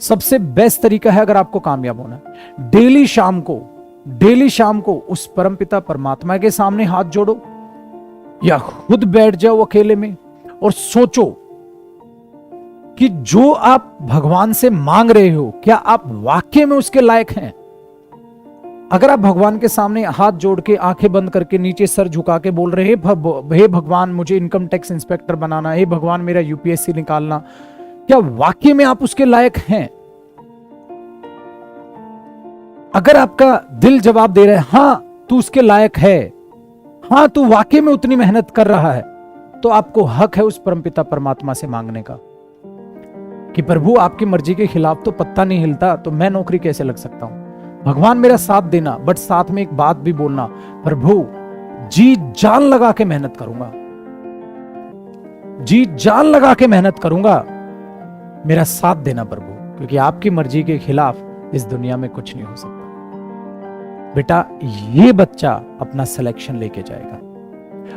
सबसे बेस्ट तरीका है अगर आपको कामयाब होना है, डेली शाम को उस परमपिता परमात्मा के सामने हाथ जोड़ो या खुद बैठ जाओ अकेले में और सोचो कि जो आप भगवान से मांग रहे हो क्या आप वाकई में उसके लायक हैं। अगर आप भगवान के सामने हाथ जोड़ के आंखें बंद करके नीचे सर झुका के बोल रहे हैं हे भगवान मुझे इनकम टैक्स इंस्पेक्टर बनाना, हे भगवान मेरा यूपीएससी निकालना, क्या वाकई में आप उसके लायक हैं? अगर आपका दिल जवाब दे रहा है हां तू उसके लायक है, हां तू वाकई में उतनी मेहनत कर रहा है, तो आपको हक है उस परमपिता परमात्मा से मांगने का कि प्रभु आपकी मर्जी के खिलाफ तो पत्ता नहीं हिलता, तो मैं नौकरी कैसे लग सकता हूं? भगवान मेरा साथ देना, बट साथ में एक बात भी बोलना, प्रभु जी जान लगा के मेहनत करूंगा, जी जान लगा के मेहनत करूंगा, मेरा साथ देना प्रभु, क्योंकि आपकी मर्जी के खिलाफ इस दुनिया में कुछ नहीं हो सकता। बेटा ये बच्चा अपना सिलेक्शन लेके जाएगा।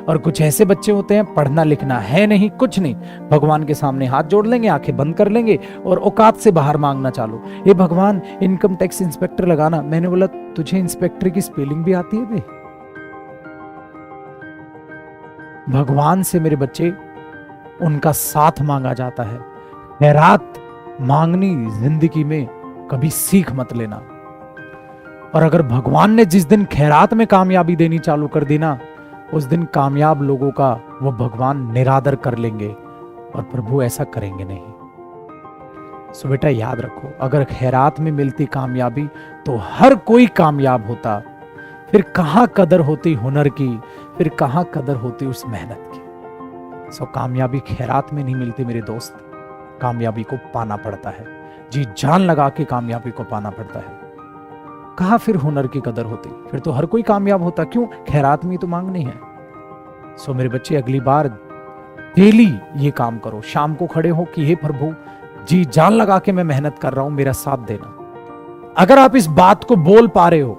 और कुछ ऐसे बच्चे होते हैं पढ़ना लिखना है नहीं, कुछ नहीं, भगवान के सामने हाथ जोड़ लेंगे, आंखें बंद कर लेंगे और औकात से बाहर मांगना चालू, ये भगवान इनकम टैक्स इंस्पेक्टर लगाना। मैंने बोला तुझे इंस्पेक्टर की स्पेलिंग भी आती है बे? भगवान से मेरे बच्चे उनका साथ मांगा जाता है। खैरात मांगनी जिंदगी में कभी सीख मत लेना। और अगर भगवान ने जिस दिन खैरात में कामयाबी देनी चालू कर दी ना, उस दिन कामयाब लोगों का वो भगवान निरादर कर लेंगे और प्रभु ऐसा करेंगे नहीं। सो बेटा याद रखो, अगर खैरात में मिलती कामयाबी तो हर कोई कामयाब होता, फिर कहां कदर होती हुनर की, फिर कहां कदर होती उस मेहनत की। सो कामयाबी खैरात में नहीं मिलती मेरे दोस्त, कामयाबी को पाना पड़ता है, जी जान लगा के कामयाबी को पाना पड़ता है। कहा फिर हुनर की कदर होती, फिर तो हर कोई कामयाब होता, क्यों? खैरात में तो मांगनी है। सो मेरे बच्चे अगली बार डेली ये काम करो, शाम को खड़े हो कि हे प्रभु जी जान लगा के मैं मेहनत कर रहा हूं, मेरा साथ देना। अगर आप इस बात को बोल पा रहे हो,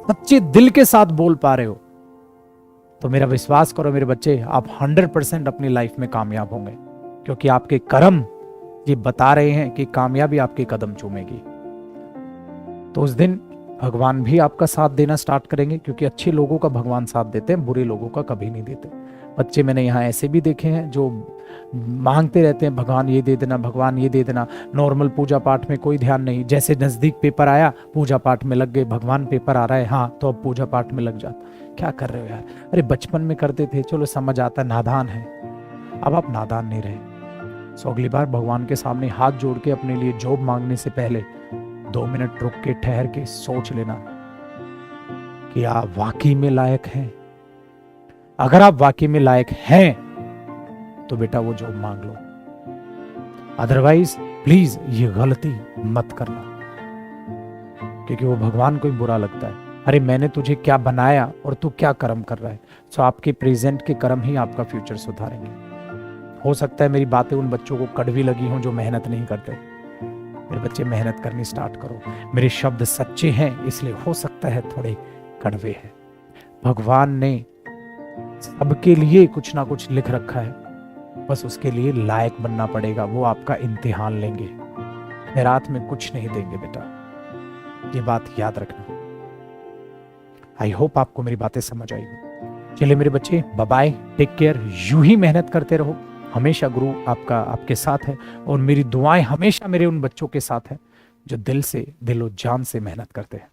सच्चे दिल के साथ बोल पा रहे हो, तो मेरा विश्वास करो मेरे बच्चे, आप 100% अपनी लाइफ में कामयाब होंगे, क्योंकि आपके कर्म ये बता रहे हैं कि कामयाबी आपके कदम चूमेगी। तो उस दिन भगवान भी आपका साथ देना स्टार्ट करेंगे, क्योंकि अच्छे लोगों का भगवान साथ देते हैं, बुरे लोगों का कभी नहीं देते। बच्चे मैंने यहाँ ऐसे भी देखे हैं जो मांगते रहते हैं भगवान ये दे देना, भगवान ये दे देना, नॉर्मल पूजा पाठ में कोई ध्यान नहीं, जैसे नजदीक पेपर आया पूजा पाठ में लग गए, भगवान पेपर आ रहा है हाँ तो अब पूजा पाठ में लग जाता। क्या कर रहे हो यार? अरे बचपन में करते थे, चलो समझ आता, नादान है, अब आप नादान नहीं रहे। सो अगली बार भगवान के सामने हाथ जोड़ के अपने लिए जॉब मांगने से पहले 2 मिनट रुक के ठहर के सोच लेना कि आप वाकई में लायक हैं। अगर आप वाकई में लायक हैं तो बेटा वो जॉब मांग लो, अदरवाइज प्लीज ये गलती मत करना, क्योंकि वो भगवान को ही बुरा लगता है। अरे मैंने तुझे क्या बनाया और तू क्या कर्म कर रहा है? सो आपके प्रेजेंट के कर्म ही आपका फ्यूचर सुधारेंगे। हो सकता है मेरी बातें उन बच्चों को कड़वी लगी हों जो मेहनत नहीं करते। मेरे बच्चे मेहनत करनी स्टार्ट करो, मेरे शब्द सच्चे हैं इसलिए हो सकता है थोड़े कड़वे हैं। भगवान ने सबके लिए कुछ ना कुछ लिख रखा है, बस उसके लिए लायक बनना पड़ेगा। वो आपका इम्तिहान लेंगे, खैरात में कुछ नहीं देंगे बेटा, ये बात याद रखना। आई होप आपको मेरी बातें समझ आई। चलिए मेरे बच्चे, बाय बाय, टेक केयर। यूं ही मेहनत करते रहो, हमेशा गुरु आपके साथ है, और मेरी दुआएं हमेशा मेरे उन बच्चों के साथ है जो दिल से, दिलो जान से मेहनत करते हैं।